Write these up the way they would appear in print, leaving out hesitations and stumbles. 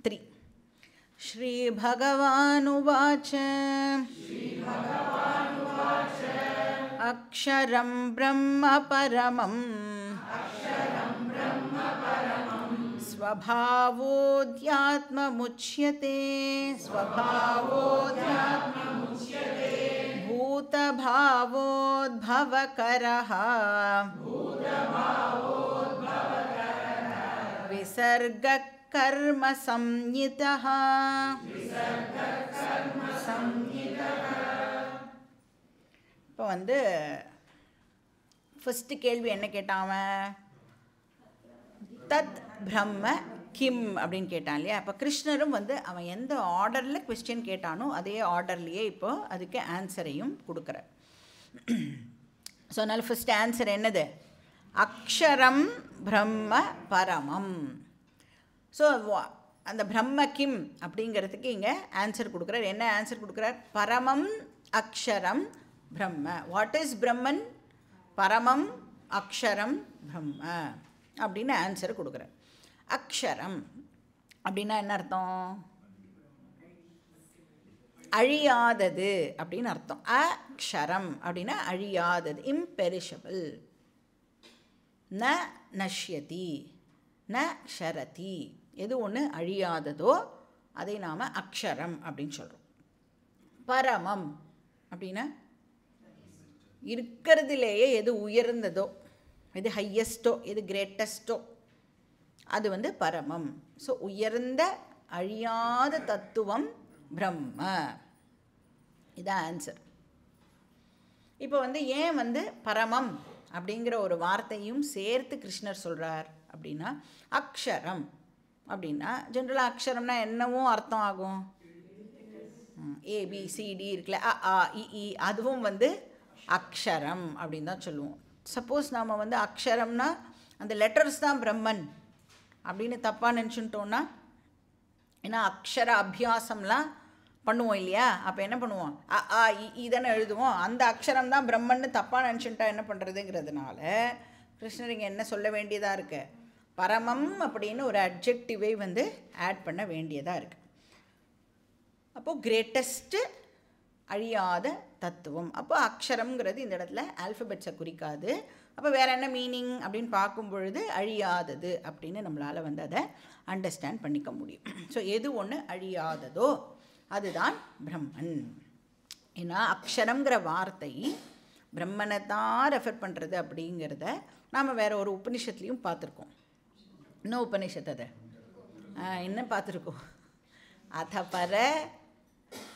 3. श्रीभगवानुवाच अक्षरं ब्रह्म परमं स्वभावोऽध्यात्ममुच्यते भूतभावोद्भवकरः विसर्गकर्म संज्ञितः. இப்போ வந்து ஃபர்ஸ்ட் கேள்வி என்ன கேட்டான் அவன்? தத் பிரம்ம கிம் அப்படின்னு கேட்டான் இல்லையா? அப்போ கிருஷ்ணரும் வந்து அவன் எந்த ஆர்டரில் கொஸ்டின் கேட்டானோ அதே ஆர்டர்லேயே இப்போ அதுக்கு ஆன்சரையும் கொடுக்குறார். ஸோ அதனால் ஃபஸ்ட் ஆன்சர் என்னது? அக்ஷரம் பிரம்ம பரமம். ஸோ அந்த பிரம்ம கிம் அப்படிங்கிறதுக்கு இங்கே ஆன்சர் கொடுக்குறார். என்ன ஆன்சர் கொடுக்குறார்? பரமம் அக்ஷரம் பிரம்ம. வாட் இஸ் பிரம்மன்? பரமம் அக்ஷரம் பிரம்ம அப்படின்னு ஆன்சர் கொடுக்குறார். அக்ஷரம் அப்படின்னா என்ன அர்த்தம்? அழியாதது அப்படின்னு அர்த்தம். அக்ஷரம் அப்படின்னா அழியாதது, இம்பெரிஷபிள். ந நஷ்யதி ந ஷரதி, எது ஒன்று அழியாததோ அதை நாம் அக்ஷரம் அப்படின்னு சொல்கிறோம். பரமம் அப்படின்னா இருக்கிறதுலேயே எது உயர்ந்ததோ, எது ஹையஸ்டோ, எது கிரேட்டஸ்டோ அது வந்து பரமம். ஸோ உயர்ந்த அழியாத தத்துவம் பிரம்ம. இதான் ஆன்சர். இப்போ வந்து ஏன் வந்து பரமம் அப்படிங்கிற ஒரு வார்த்தையும் சேர்த்து கிருஷ்ணர் சொல்கிறார் அப்படின்னா, அக்ஷரம் அப்படின்னா ஜென்ரலாக அக்ஷரம்னா என்னவோ அர்த்தம் ஆகும். ஏபிசிடி இருக்குல்ல, அ ஆ இ, அதுவும் வந்து அக்ஷரம் அப்படின்னு தான் சொல்லுவோம். சப்போஸ் நாம் வந்து அக்ஷரம்னா அந்த லெட்டர்ஸ் தான் பிரம்மன் அப்படின்னு தப்பாக நினச்சுட்டோன்னா, ஏன்னா அக்ஷர அபியாசம்லாம் பண்ணுவோம் இல்லையா? அப்போ என்ன பண்ணுவோம்? அ ஆ இ தானே எழுதுவோம். அந்த அக்ஷரம் தான் பிரம்மன்னு தப்பாக நினச்சுட்டா என்ன பண்ணுறதுங்கிறதுனால கிருஷ்ணர் இங்கே என்ன சொல்ல வேண்டியதாக இருக்குது? பரமம் அப்படின்னு ஒரு அட்ஜெக்டிவை வந்து ஆட் பண்ண வேண்டியதாக இருக்குது. அப்போது கிரேட்டஸ்ட்டு அழியாத தத்துவம். அப்போ அக்ஷரம்ங்கிறது இந்த இடத்துல ஆல்ஃபபெட்ஸை குறிக்காது. அப்போ வேறு என்ன மீனிங் அப்படின்னு பார்க்கும் பொழுது அழியாதது அப்படின்னு நம்மளால் வந்து அதை அண்டர்ஸ்டாண்ட் பண்ணிக்க முடியும். ஸோ எது ஒன்று அழியாததோ அதுதான் பிரம்மன். ஏன்னா அக்ஷரம்ங்கிற வார்த்தை பிரம்மனை தான் ரெஃபர் பண்ணுறது அப்படிங்கிறத நாம் வேறு ஒரு உபனிஷத்துலேயும் பார்த்துருக்கோம். இன்னும் உபனிஷத்து அதை என்ன பார்த்துருக்கோம்?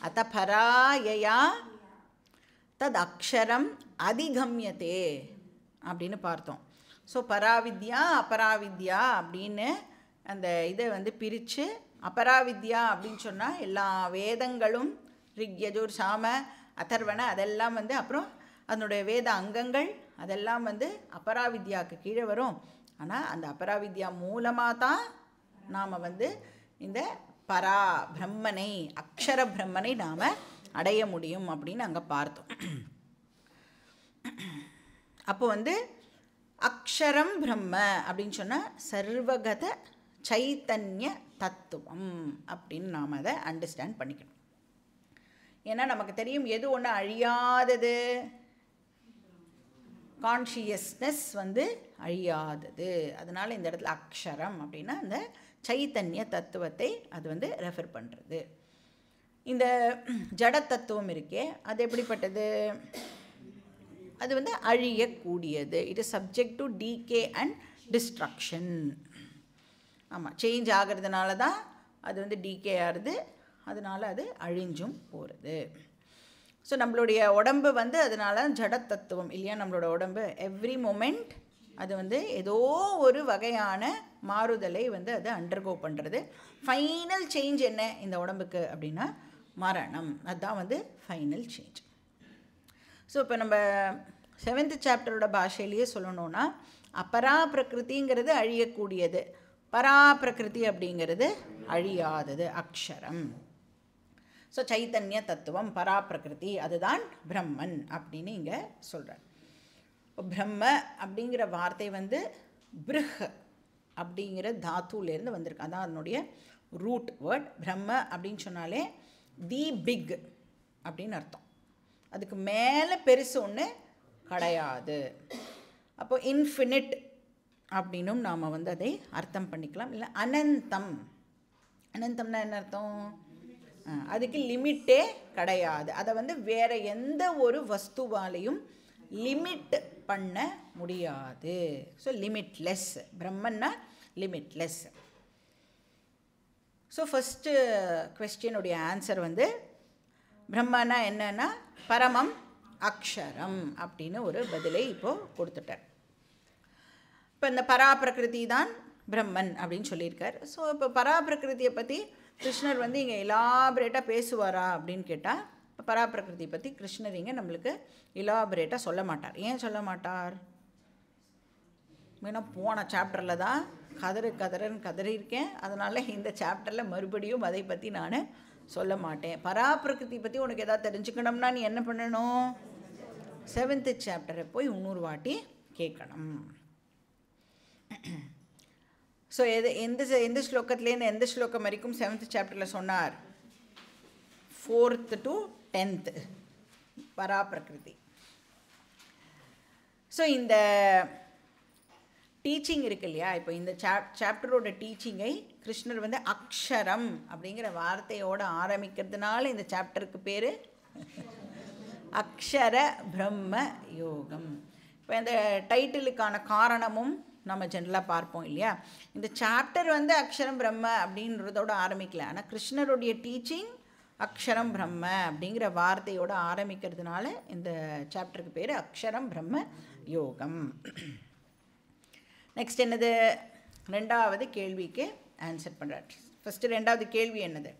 அத பராயயா தத் அக்ஷரம் அதிகம்யத்தே அப்படின்னு பார்த்தோம். ஸோ பராவித்யா அபராவித்யா அப்படின்னு அந்த இதை வந்து பிரித்து, அபராவித்யா அப்படின்னு சொன்னால் எல்லா வேதங்களும் ரிக் யஜுர் சாம அதர்வண அதெல்லாம் வந்து, அப்புறம் அதனுடைய வேத அங்கங்கள் அதெல்லாம் வந்து அபராவித்யாவுக்கு கீழே வரும். ஆனால் அந்த அபராவித்யா மூலமாக தான் நாம் வந்து இந்த பரா பிரம்மனை, அக்ஷர பிரம்மனை நாம் அடைய முடியும் அப்படின்னு அங்கே பார்த்தோம். அப்போ வந்து அக்ஷரம் பிரம்ம அப்படின்னு சொன்னால் சர்வகத சைத்தன்ய தத்துவம் அப்படின்னு நாம் அதை அண்டர்ஸ்டாண்ட் பண்ணிக்கணும். ஏன்னா நமக்கு தெரியும் எது ஒன்று அழியாதது, கான்ஷியஸ்னஸ் வந்து அழியாதது. அதனால் இந்த இடத்துல அக்ஷரம் அப்படின்னா அந்த சைத்தன்ய தத்துவத்தை அது வந்து ரெஃபர் பண்ணுறது. இந்த ஜட தத்துவம் இருக்கே அது எப்படிப்பட்டது? அது வந்து அழியக்கூடியது. It is subject to decay and destruction. ஆமாம், சேஞ்ச் ஆகிறதுனால தான் அது வந்து டீகே ஆகுது, அதனால் அது அழிஞ்சும் போகிறது. ஸோ நம்மளுடைய உடம்பு வந்து அதனால ஜட தத்துவம் இல்லையா? நம்மளோட உடம்பு எவ்ரி மொமெண்ட் அது வந்து ஏதோ ஒரு வகையான மாறுதலை வந்து அது அண்டர்கோ பண்ணுறது. ஃபைனல் சேஞ்ச் என்ன இந்த உடம்புக்கு அப்படின்னா மரணம். அதுதான் வந்து ஃபைனல் சேஞ்ச். ஸோ இப்போ நம்ம 7th சாப்டரோட பாஷையிலேயே சொல்லணுன்னா, அபரா பிரகிருதிங்கிறது அழியக்கூடியது, பரா பிரகிருதி அப்படிங்கிறது அழியாதது, அக்ஷரம். ஸோ சைத்தன்ய தத்துவம் பரா பிரகிருதி அதுதான் பிரம்மன் அப்படின்னு இங்கே சொல்கிறார். பிரம்ம அப்படிங்கிற வார்த்தை வந்து பிருஹ் அப்படிங்கிற தாத்துலேருந்து வந்திருக்கு. அதான் அதனுடைய ரூட் வேர்ட். பிரம்ம அப்படின்னு சொன்னாலே தி பிக் அப்படின்னு அர்த்தம். அதுக்கு மேலே பெருசு ஒன்று கிடையாது. அப்போ இன்ஃபினிட் அப்படின்னும் நாம் வந்து அதை அர்த்தம் பண்ணிக்கலாம். இல்லை அனந்தம். அனந்தம்னா என்ன அர்த்தம்? அதுக்கு லிமிட்டே கிடையாது. அதை வந்து வேறு எந்த ஒரு வஸ்துவாலையும் லிமிட் பண்ண முடியாது. So limitless. பிரம்மன்னா லிமிட்லெஸ். ஸோ ஃபஸ்ட்டு குவெஸ்டினுடைய ஆன்சர் வந்து பிரம்மன்னா என்னன்னா பரமம் அக்ஷரம் அப்படின்னு ஒரு பதிலை இப்போது கொடுத்துட்டார். இப்போ இந்த பராபிரகிருதி தான் பிரம்மன் அப்படின்னு சொல்லியிருக்கார். ஸோ இப்போ பராபிரகிருதியை பற்றி கிருஷ்ணர் வந்து இங்கே எலாபரேட்டாக பேசுவாரா அப்படின்னு கேட்டால், இப்போ பராபிரகிருதியை பற்றி கிருஷ்ணர் இங்கே நம்மளுக்கு எலாபரேட்டாக சொல்ல மாட்டார். ஏன் சொல்ல மாட்டார்? ஏன்னா போன சாப்டரில் தான் கதறுன்னு கதறியிருக்கேன். அதனால் இந்த சாப்டரில் மறுபடியும் அதை பற்றி நான் சொல்ல மாட்டேன். பராபிரகிருதி பற்றி உனக்கு எதாவது தெரிஞ்சுக்கணும்னா நீ என்ன பண்ணணும்? 7th சாப்டரை போய் 3 வாட்டி கேட்கணும். ஸோ எந்த ஸ்லோகத்துலேருந்து எந்த ஸ்லோகம் வரைக்கும் 7th சாப்டரில் சொன்னார்? 4th to 10th பராபிரகிருதி. ஸோ இந்த டீச்சிங் இருக்கு இல்லையா, இப்போ இந்த சாப்டரோட டீச்சிங்கை கிருஷ்ணர் வந்து அக்ஷரம் அப்படிங்கிற வார்த்தையோடு ஆரம்பிக்கிறதுனால இந்த சாப்டருக்கு பேர் அக்ஷர பிரம்ம யோகம். இப்போ இந்த டைட்டிலுக்கான காரணமும் நம்ம ஜென்ரலாக பார்ப்போம் இல்லையா. இந்த சாப்டர் வந்து அக்ஷரம் பிரம்ம அப்படின்றதோடு ஆரம்பிக்கல. ஆனால் கிருஷ்ணருடைய டீச்சிங் அக்ஷரம் பிரம்ம அப்படிங்கிற வார்த்தையோடு ஆரம்பிக்கிறதுனால இந்த சாப்டருக்கு பேர் அக்ஷரம் பிரம்ம யோகம். நெக்ஸ்ட் என்னது? 2வது கேள்விக்கு ஆன்சர் பண்ணுறார். ஃபஸ்ட்டு 2வது கேள்வி என்னது?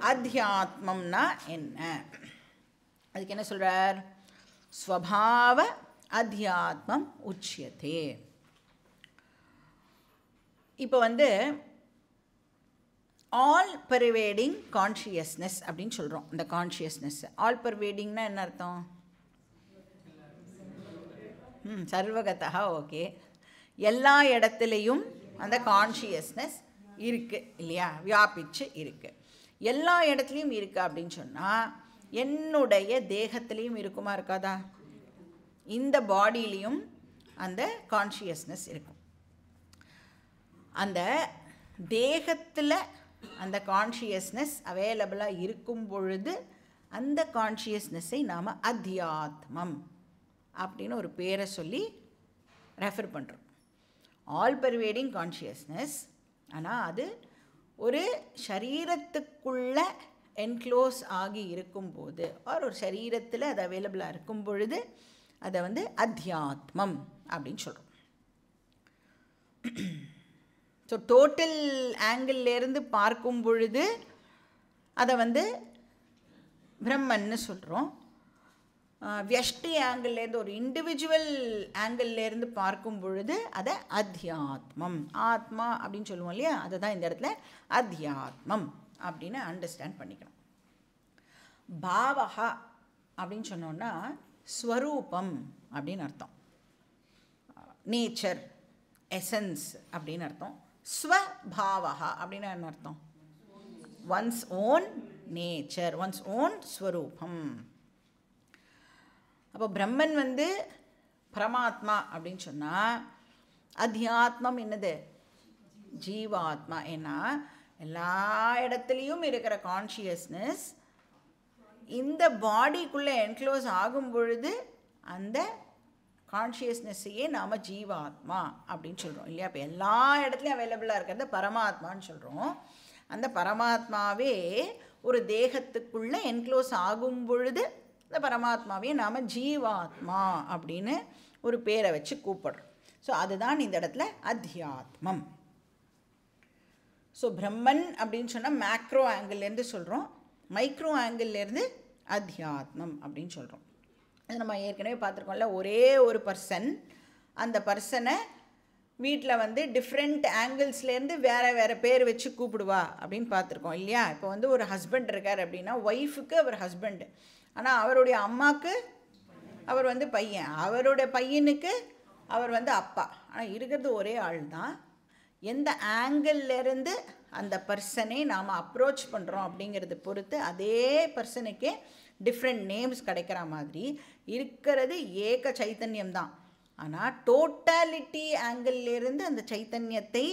அத்தியாத்மம்னா என்ன? அதுக்கு என்ன சொல்கிறார்? ஸ்வபாவ அத்தியாத்மம் உச்சியதே. இப்போ வந்து ஆல் பர்வேடிங் கான்ஷியஸ்னஸ் அப்படின்னு சொல்கிறோம். இந்த கான்ஷியஸ்னஸ் ஆல் பர்வேடிங்னா என்ன அர்த்தம்? சர்வகதா. ஓகே. எல்லா இடத்துலையும் அந்த கான்ஷியஸ்னஸ் இருக்குது இல்லையா, வியாபிச்சு இருக்குது. எல்லா இடத்துலையும் இருக்குது அப்படின்னு சொன்னால் என்னுடைய தேகத்துலேயும் இருக்குமா இருக்காதா? இந்த பாடியிலையும் அந்த கான்ஷியஸ்னஸ் இருக்கும். அந்த தேகத்தில் அந்த கான்ஷியஸ்னஸ் அவைலபிளாக இருக்கும் பொழுது அந்த கான்ஷியஸ்னஸை நாம் அத்தியாத்மம் அப்படின்னு ஒரு பேரை சொல்லி ரெஃபர் பண்ணுறோம். All pervading consciousness. ஆனால் அது ஒரு சரீரத்துக்குள்ளே என்க்ளோஸ் ஆகி இருக்கும்போது ஒரு சரீரத்தில் அது அவைலபிளாக இருக்கும் பொழுது அதை வந்து அத்தியாத்மம் அப்படின்னு சொல்கிறோம். ஸோ டோட்டல் ஆங்கிள்லேருந்து பார்க்கும் பொழுது அதை வந்து பிரம்மன்னு சொல்கிறோம். வியஷ்டி ஆங்கிள்லேருந்து ஒரு இண்டிவிஜுவல் ஆங்கிள்லேருந்து பார்க்கும் பொழுது அதை அத்தியாத்மம், ஆத்மா அப்படின்னு சொல்லுவோம் இல்லையா, அதை தான் இந்த இடத்துல அத்தியாத்மம் அப்படின்னு அண்டர்ஸ்டாண்ட் பண்ணிக்கணும். பாவகா அப்படின்னு சொன்னோன்னா ஸ்வரூபம் அப்படின்னு அர்த்தம். நேச்சர், எசன்ஸ் அப்படின்னு அர்த்தம். ஸ்வபாவகா அப்படின்னா என்ன அர்த்தம்? Once own nature, once own ஸ்வரூபம். அப்போ பிரம்மன் வந்து பரமாத்மா அப்படின்னு சொன்னால் அத்தியாத்மம் என்னது? ஜீவாத்மா. ஏன்னா எல்லா இடத்துலையும் இருக்கிற கான்ஷியஸ்னஸ் இந்த பாடிக்குள்ளே என்க்ளோஸ் ஆகும் பொழுது அந்த கான்ஷியஸ்னஸ்ஸையே நாம் ஜீவாத்மா அப்படின்னு சொல்கிறோம் இல்லையா. இப்போ எல்லா இடத்துலையும் அவைலபிளாக இருக்கிறத பரமாத்மான்னு சொல்கிறோம். அந்த பரமாத்மாவே ஒரு தேகத்துக்குள்ளே என்க்ளோஸ் ஆகும் பொழுது இந்த பரமாத்மாவே நாம் ஜீவாத்மா அப்படின்னு ஒரு பேரை வச்சு கூப்பிடுறோம். ஸோ அதுதான் இந்த இடத்துல அத்தியாத்மம். ஸோ பிரம்மன் அப்படின்னு சொன்னால் மேக்ரோ ஆங்கிள்லேருந்து சொல்கிறோம், மைக்ரோ ஆங்கிள்லேருந்து அத்தியாத்மம் அப்படின்னு சொல்கிறோம். அது நம்ம ஏற்கனவே பார்த்துருக்கோம்ல. ஒரே ஒரு பர்சன், அந்த பர்சனை வீட்டில் வந்து டிஃப்ரெண்ட் ஆங்கிள்ஸ்லேருந்து வேறு பேர் வச்சு கூப்பிடுவா அப்படின்னு பார்த்துருக்கோம் இல்லையா. இப்போ வந்து ஒரு ஹஸ்பண்ட் இருக்கார் அப்படின்னா ஒய்ஃபுக்கு அவர் ஹஸ்பண்டு, ஆனால் அவருடைய அம்மாவுக்கு அவர் வந்து பையன், அவருடைய பையனுக்கு அவர் வந்து அப்பா. ஆனால் இருக்கிறது ஒரே ஆள் தான். எந்த ஆங்கிள்லேருந்து அந்த பர்சனை நாம் அப்ரோச் பண்ணுறோம் அப்படிங்கிறது பொறுத்து அதே பர்சனுக்கே டிஃப்ரெண்ட் நேம்ஸ் கிடைக்கிற மாதிரி இருக்கிறது ஏக சைத்தன்யம் தான். ஆனால் டோட்டாலிட்டி ஆங்கிள்லேருந்து அந்த சைத்தன்யத்தை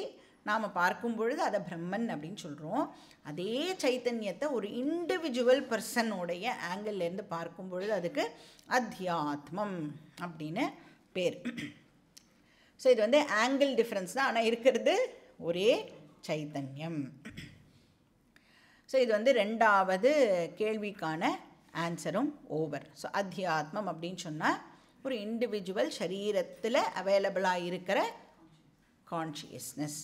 நாம் பார்க்கும் பொழுது அதை பிரம்மன் அப்படின்னு சொல்கிறோம். அதே சைத்தன்யத்தை ஒரு இண்டிவிஜுவல் பர்சனோடைய ஆங்கிள்லேருந்து பார்க்கும் பொழுது அதுக்கு அத்தியாத்மம் அப்படின்னு பேர். ஸோ இது வந்து ஆங்கிள் டிஃப்ரென்ஸ் தான், ஆனால் இருக்கிறது ஒரே சைத்தன்யம். ஸோ இது வந்து ரெண்டாவது கேள்விக்கான ஆன்சரும் ஓவர். ஸோ அத்தியாத்மம் அப்படின்னு சொன்னால் ஒரு இண்டிவிஜுவல் சரீரத்தில் அவைலபிளாக இருக்கிற கான்ஷியஸ்னஸ்.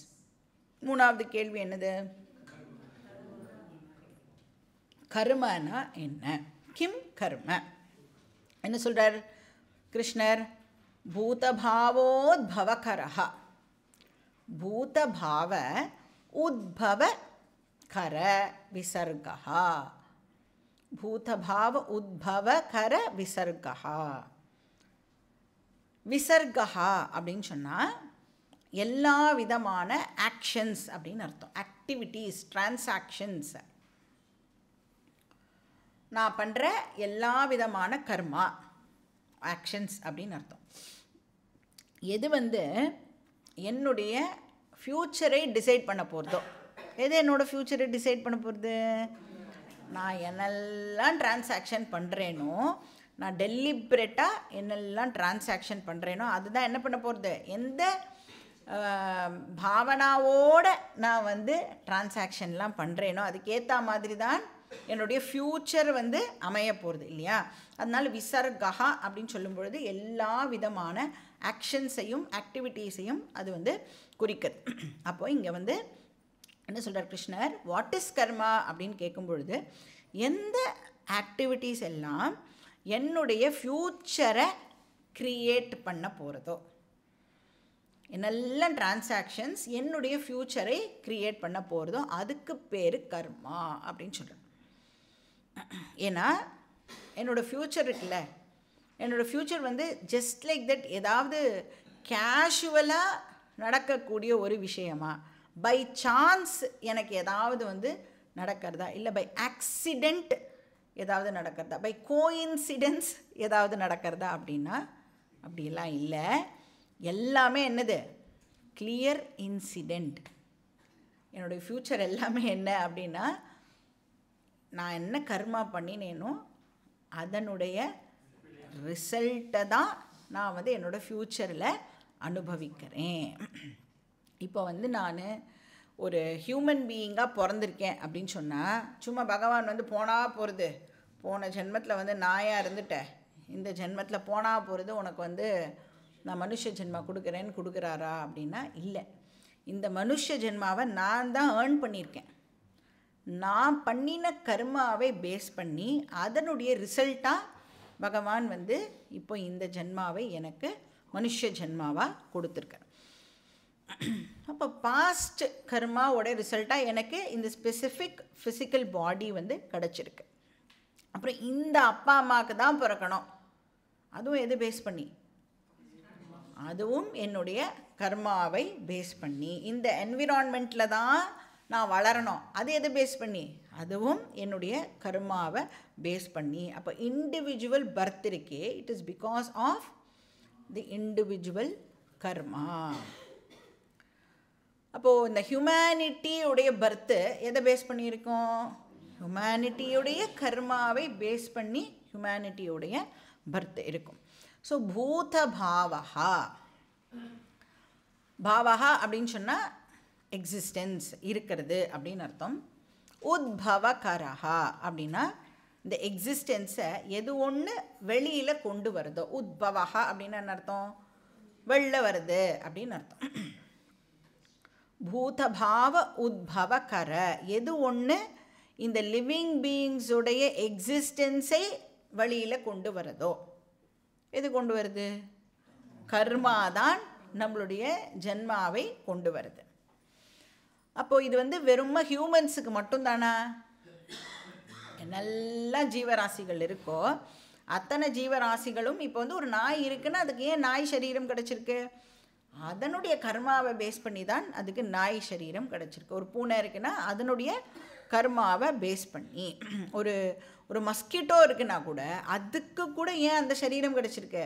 மூணாவது கேள்வி என்னது? கர்மனா என்ன? கிம் கர்ம? என்ன சொல்கிறார் கிருஷ்ணர்? பூதபாவோத்பவகரஹ. பூதபாவ உத்பவ கர விசர்கா. பூதபாவ உத்பவ கர விசர்கா. விசர்கா அப்படின்னு சொன்னால் எல்லா விதமான ஆக்ஷன்ஸ் அப்படின்னு அர்த்தம். Activities, transactions. நான் பண்ணுற எல்லா விதமான கர்மா ஆக்ஷன்ஸ் அப்படின்னு அர்த்தம். எது வந்து என்னுடைய ஃப்யூச்சரை டிசைட் பண்ண போகிறதோ, எது என்னோடய ஃப்யூச்சரை டிசைட் பண்ண போகிறது? நான் என்னெல்லாம் டிரான்சாக்ஷன் பண்ணுறேனோ, நான் டெலிபரேட்டாக என்னெல்லாம் டிரான்சாக்ஷன் பண்ணுறேனோ அதுதான் என்ன பண்ண போகிறது? எந்த பாவனாவோட நான் வந்து டிரான்சாக்ஷன்லாம் பண்ணுறேனோ அதுக்கேற்ற மாதிரி தான் என்னுடைய ஃப்யூச்சர் வந்து அமைய போகிறது இல்லையா? அதனால் விசர்கா அப்படின்னு சொல்லும் பொழுது எல்லா விதமான ஆக்ஷன்ஸையும் ஆக்டிவிட்டீஸையும் அது வந்து குறிக்குது. அப்போது இங்கே வந்து என்ன சொல்கிறார் கிருஷ்ணர்? வாட் இஸ் கர்மா அப்படின்னு கேட்கும் பொழுது எந்த ஆக்டிவிட்டீஸ் எல்லாம் என்னுடைய ஃப்யூச்சரை க்ரியேட் பண்ண போகிறதோ, என்னெல்லாம் டிரான்சாக்ஷன்ஸ் என்னுடைய ஃப்யூச்சரை க்ரியேட் பண்ண போகிறதோ அதுக்கு பேர் கர்மா அப்படின்னு சொல்கிறேன். ஏன்னா என்னோடய ஃப்யூச்சர் இருக்குல்ல, என்னோடய ஃப்யூச்சர் வந்து ஜஸ்ட் லைக் தட் ஏதாவது கேஷுவலாக நடக்கக்கூடிய ஒரு விஷயமா, பை சான்ஸ் எனக்கு ஏதாவது வந்து நடக்கிறதா, இல்லை பை ஆக்சிடெண்ட் ஏதாவது நடக்கிறதா, பை கோயின்சிடென்ஸ் ஏதாவது நடக்கிறதா அப்படின்னா அப்படிலாம் இல்லை. எல்லாமே என்னது? Clear incident. என்னுடைய ஃப்யூச்சர் எல்லாமே என்ன அப்படின்னா நான் என்ன கர்மா பண்ணினேனோ அதனுடைய ரிசல்ட்டை தான் நான் வந்து என்னோடய ஃப்யூச்சரில் அனுபவிக்கிறேன். இப்போ வந்து நான் ஒரு ஹியூமன் பீயிங்காக பிறந்திருக்கேன் அப்படின்னு சொன்னால் சும்மா பகவான் வந்து போனால் போகிறது, போன ஜென்மத்தில் வந்து நாயாக இருந்துட்டேன், இந்த ஜென்மத்தில் போனால் போகிறது, உனக்கு வந்து நான் மனுஷ ஜென்மா கொடுக்குறேன்னு கொடுக்குறாரா அப்படின்னா இல்லை. இந்த மனுஷ ஜென்மாவை நான் தான் ஏர்ன் பண்ணியிருக்கேன். நான் பண்ணின கர்மாவை பேஸ் பண்ணி அதனுடைய ரிசல்ட்டாக பகவான் வந்து இப்போ இந்த ஜென்மாவை எனக்கு மனுஷ ஜென்மாவாக கொடுத்துருக்கார். அப்போ பாஸ்ட் கர்மாவோட ரிசல்ட்டாக எனக்கு இந்த ஸ்பெசிஃபிக் ஃபிசிக்கல் பாடி வந்து கிடச்சிருக்கு. அப்புறம் இந்த அப்பா அம்மாவுக்கு தான் பிறக்கணும், அதுவும் எது பேஸ் பண்ணி? அதுவும் என்னுடைய கர்மாவை பேஸ் பண்ணி. இந்த என்விரான்மெண்ட்டில் தான் நான் வளரணும், அது எது பேஸ் பண்ணி? அதுவும் என்னுடைய கர்மாவை பேஸ் பண்ணி. அப்போ இண்டிவிஜுவல் பர்த் இருக்கே, it is because of the individual karma. அப்போது இந்த ஹியூமனிட்டியுடைய பர்த்து எதை பேஸ் பண்ணியிருக்கோம்? ஹியூமனிட்டியுடைய கர்மாவை பேஸ் பண்ணி ஹியூமனிட்டியுடைய பர்த் இருக்கும். ஸோ பூத பாவஹா, பாவஹா அப்படின்னு சொன்னால் எக்ஸிஸ்டன்ஸ், இருக்கிறது அப்படின்னு அர்த்தம். உத்பவகரஹா அப்படின்னா இந்த எக்ஸிஸ்டன்ஸை எது ஒன்று வெளியில் கொண்டு வருதோ, உத்பவஹா அப்படின்னு என்ன அர்த்தம்? வெளில வருது அப்படின்னு அர்த்தம். பூதபாவ உத்பவகர, எது ஒன்று இந்த லிவிங் பீயிங்ஸுடைய எக்ஸிஸ்டன்ஸை வெளியில் கொண்டு வருதோ, எது கொண்டு வருது? கர்மா தான் நம்மளுடைய ஜென்மாவை கொண்டு வருது. அப்போது இது வந்து வெறும் ஹியூமன்ஸுக்கு மட்டும்தானா? என்னெல்லாம் ஜீவராசிகள் இருக்கோ அத்தனை ஜீவராசிகளும் இப்போ வந்து ஒரு நாய் இருக்குன்னா அதுக்கு ஏன் நாய் சரீரம் கிடச்சிருக்கு? அதனுடைய கர்மாவை பேஸ் பண்ணி தான் அதுக்கு நாய் சரீரம் கிடச்சிருக்கு. ஒரு பூனை இருக்குன்னா அதனுடைய கர்மாவை பேஸ் பண்ணி. ஒரு ஒரு மஸ்கிட்டோ இருக்குன்னா கூட அதுக்கு கூட ஏன் அந்த சரீரம் கிடச்சிருக்கு?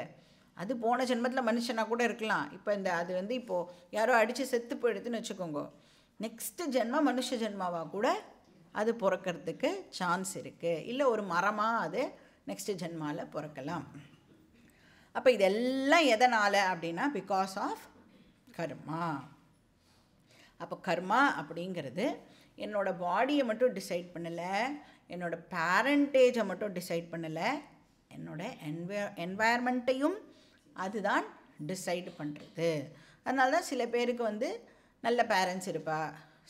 அது போன ஜென்மத்தில் மனுஷனாக கூட இருக்கலாம். இப்போ அது வந்து இப்போது யாரோ அடித்து செத்து போயிடுதுன்னு வச்சுக்கோங்க, நெக்ஸ்ட்டு ஜென்மம் மனுஷ ஜென்மாவாக கூட அது பிறக்கிறதுக்கு சான்ஸ் இருக்குது. இல்லை ஒரு மரமாக அது நெக்ஸ்ட்டு ஜென்மாவில் பிறக்கலாம். அப்போ இதெல்லாம் எதனால் அப்படின்னா பிகாஸ் ஆஃப் கர்மா. அப்போ கர்மா அப்படிங்கிறது என்னோடய பாடியை மட்டும் டிசைட் பண்ணலை, என்னோடய பேரண்டேஜை மட்டும் டிசைட் பண்ணலை, என்னோடய என்வாயர்மெண்ட்டையும் அதுதான் டிசைடு பண்ணுறது. அதனால தான் சில பேருக்கு வந்து நல்ல பேரண்ட்ஸ் இருப்பா,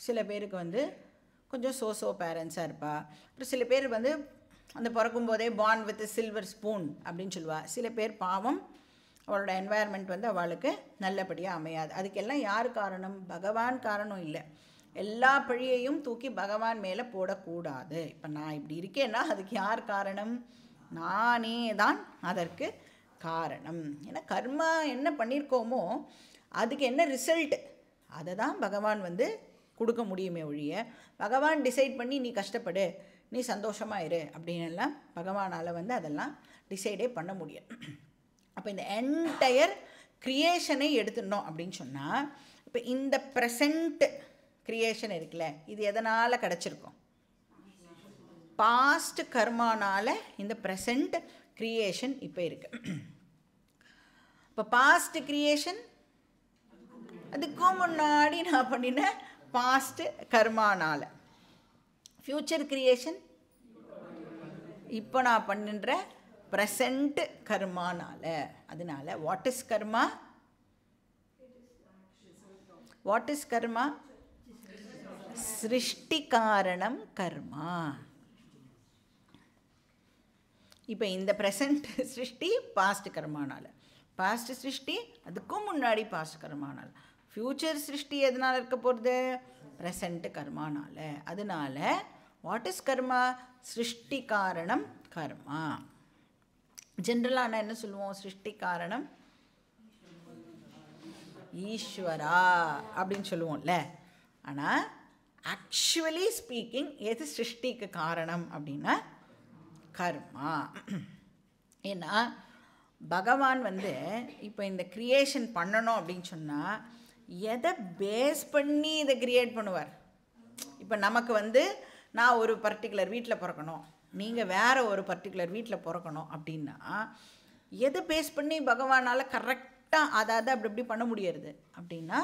சில பேருக்கு வந்து கொஞ்சம் சோசோ பேரண்ட்ஸாக இருப்பா. அப்புறம் சில பேர் வந்து அந்த பிறக்கும்போதே பார்ன் வித் சில்வர் ஸ்பூன் அப்படின்னு சொல்லுவாள். சில பேர் பாவம் அவளோட என்வாயர்மெண்ட் வந்து அவளுக்கு நல்லபடியாக அமையாது. அதுக்கெல்லாம் யார் காரணம்? பகவான் காரணம் இல்லை. எல்லா பழியையும் தூக்கி பகவான் மேலே போடக்கூடாது. இப்போ நான் இப்படி இருக்கேன்னா அதுக்கு யார் காரணம்? நானே தான் அதற்கு காரணம். ஏன்னா கர்மா என்ன பண்ணியிருக்கோமோ அதுக்கு என்ன ரிசல்ட் அதை தான் பகவான் வந்து கொடுக்க முடியுமே ஒழிய, பகவான் டிசைட் பண்ணி நீ கஷ்டப்படு, நீ சந்தோஷமாக இரு அப்படின்னுலாம் பகவானால் வந்து அதெல்லாம் டிசைடே பண்ண முடியும். அப்போ இந்த என்டையர் க்ரியேஷனை எடுத்துட்டோம் அப்படின்னு சொன்னால், இப்போ இந்த ப்ரெசண்ட் க்ரியேஷன் இருக்குல்ல, இது எதனால் கிடச்சிருக்கும்? பாஸ்ட் கர்மானால் இந்த ப்ரெசண்ட் க்ரியேஷன் இப்போ இருக்குது. இப்போ பாஸ்ட் க்ரியேஷன் அதுக்கும் முன்னாடி நான் பண்ணின பாஸ்ட் கர்மானால். ஃப்யூச்சர் க்ரியேஷன் இப்போ நான் பண்ணுற ப்ரெசண்ட் கர்மானால். அதனால் what is karma? What is karma? சிருஷ்டி காரணம் கர்மா. இப்போ இந்த ப்ரெசண்ட் சிருஷ்டி பாஸ்ட் கர்மானால், பாஸ்ட் சிருஷ்டி அதுக்கும் முன்னாடி பாஸ்ட் கர்மானால், ஃப்யூச்சர் சிருஷ்டி எதனால் இருக்க போகிறது? ப்ரெசண்ட் கர்மானால். அதனால் வாட் இஸ் கர்மா? சிருஷ்டி காரணம் கர்மா. ஜென்ரலாக நான் என்ன சொல்லுவோம்? சிருஷ்டி காரணம் ஈஸ்வரா அப்படின்னு சொல்லுவோம்ல. ஆனால் ஆக்சுவலி ஸ்பீக்கிங் எது சிருஷ்டிக்கு காரணம் அப்படின்னா கர்மா. ஏன்னா பகவான் வந்து இப்போ இந்த க்ரியேஷன் பண்ணணும் அப்படின்னு சொன்னால் எதை பேஸ் பண்ணி இதை க்ரியேட் பண்ணுவார்? இப்போ நமக்கு வந்து நான் ஒரு பர்டிகுலர் வீட்டில் பிறக்கணும், நீங்கள் வேறு ஒரு பர்டிகுலர் வீட்டில் பிறக்கணும் அப்படின்னா எதை பேஸ் பண்ணி பகவானால் கரெக்டாக அதை அப்படி பண்ண முடியாது அப்படின்னா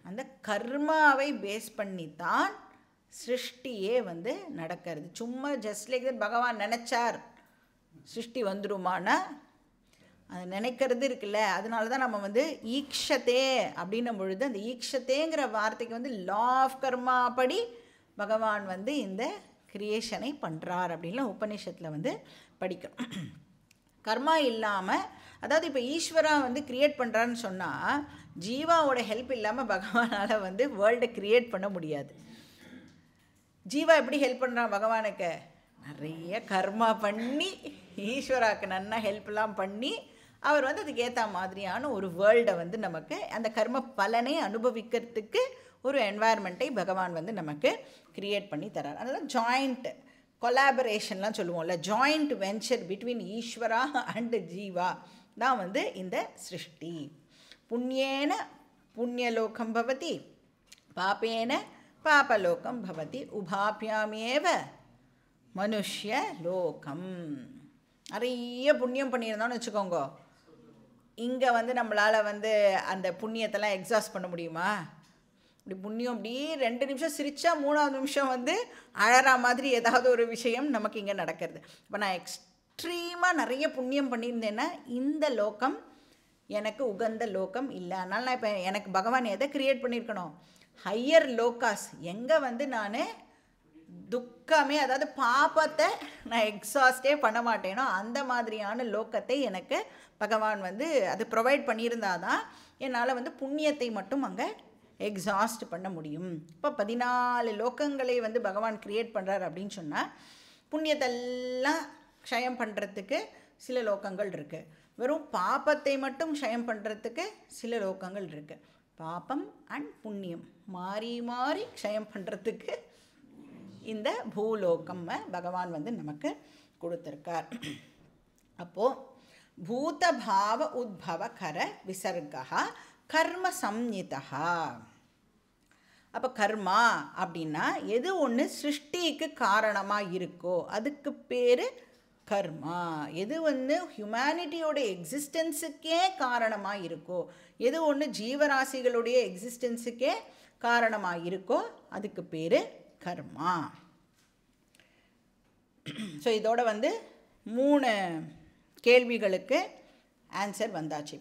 அந்த கர்மாவை பேஸ் பண்ணி தான் சிருஷ்டியே வந்து நடக்கிறது. சும்மா ஜஸ்ட் லைக் தட் பகவான் நினச்சார் சிருஷ்டி வந்துடுமானா அது நினைக்கிறது இருக்குல்ல. அதனால தான் நம்ம வந்து ஈக்ஷத்தே அப்படின்னும் பொழுது அந்த ஈக்ஷத்தேங்கிற வார்த்தைக்கு வந்து லா ஆஃப் கர்மா படி பகவான் வந்து இந்த கிரியேஷனை பண்ணுறார் அப்படின்லாம் உபநிஷத்தில் வந்து படிக்கிறோம். கர்மா இல்லாமல், அதாவது இப்போ ஈஸ்வரா வந்து கிரியேட் பண்ணுறான்னு சொன்னால் ஜீவாவோட ஹெல்ப் இல்லாமல் பகவானால் வந்து வேர்ல்டை கிரியேட் பண்ண முடியாது. ஜீவா எப்படி ஹெல்ப் பண்ணுறான் பகவானுக்கு? நிறைய கர்மா பண்ணி ஈஸ்வராவுக்கு நன்னா ஹெல்ப்லாம் பண்ணி அவர் வந்து அதுக்கு ஏற்ற மாதிரியான ஒரு வேர்ல்டை வந்து நமக்கு அந்த கர்ம பலனை அனுபவிக்கிறதுக்கு ஒரு என்வாயர்மெண்ட்டை பகவான் வந்து நமக்கு கிரியேட் பண்ணி தரார். அதனால் ஜாயிண்ட் கொலாபரேஷன்லாம் சொல்லுவோம்ல, ஜாயிண்ட் வெஞ்சர் பிட்வீன் ஈஸ்வரா அண்ட் ஜீவா தான் வந்து இந்த சிருஷ்டி. புண்ணியேன புண்ணியலோகம் பவதி, பாப்பேன பாபலோகம் பவதி, உபாபியாமேவ மனுஷ்ய லோகம். நிறைய புண்ணியம் பண்ணியிருந்தோன்னு வச்சுக்கோங்க, இங்கே வந்து நம்மளால் வந்து அந்த புண்ணியத்தெல்லாம் எக்ஸாஸ்ட் பண்ண முடியுமா? இப்படி புண்ணியம் இப்படி 2 நிமிஷம் சிரித்தா 3ஆவது நிமிஷம் வந்து அழறா மாதிரி ஏதாவது ஒரு விஷயம் நமக்கு இங்கே நடக்கிறது. இப்போ நான் எக்ஸ்ட்ரீமாக நிறைய புண்ணியம் பண்ணியிருந்தேன்னா இந்த லோகம் எனக்கு உகந்த லோகம் இல்லை. அதனால் நான் இப்போ எனக்கு பகவான் எதை க்ரியேட் பண்ணியிருக்கணும்? ஹையர் லோகாஸ், எங்கே வந்து நான் துக்கமே, அதாவது பாப்பத்தை நான் எக்ஸாஸ்டே பண்ண மாட்டேனோ அந்த மாதிரியான லோக்கத்தை எனக்கு பகவான் வந்து அது ப்ரொவைட் பண்ணியிருந்தால் தான் என்னால் வந்து புண்ணியத்தை மட்டும் அங்கே எக்ஸாஸ்ட் பண்ண முடியும். இப்போ 14 லோக்கங்களை வந்து பகவான் க்ரியேட் பண்ணுறார் அப்படின்னு சொன்னால் புண்ணியத்தெல்லாம் க்ஷயம் பண்ணுறதுக்கு சில லோக்கங்கள் இருக்குது. வெறும் பாப்பத்தை மட்டும் க்ஷயம் பண்ணுறதுக்கு சில லோகங்கள் இருக்குது. பாப்பம் அண்ட் புண்ணியம் மாறி மாறி க்ஷயம் பண்ணுறதுக்கு இந்த பூலோகம் பகவான் வந்து நமக்கு கொடுத்துருக்கார். அப்போது பூதபாவ உத்பவ கர விசர்கா கர்ம சம்யுதா. அப்போ கர்மா அப்படின்னா எது ஒன்று சிருஷ்டிக்கு காரணமாக இருக்கோ அதுக்கு பேர் கர்மா. எது வந்து ஹியூமனிட்டியோட எக்ஸிஸ்டன்ஸுக்கே காரணமாக இருக்கோ, எது ஒன்று ஜீவராசிகளுடைய எக்ஸிஸ்டன்ஸுக்கே காரணமாக இருக்கோ அதுக்கு பேர் கர்மா. ஸோ இதோட வந்து 3 கேள்விகளுக்கு ஆன்சர் வந்தாச்சு.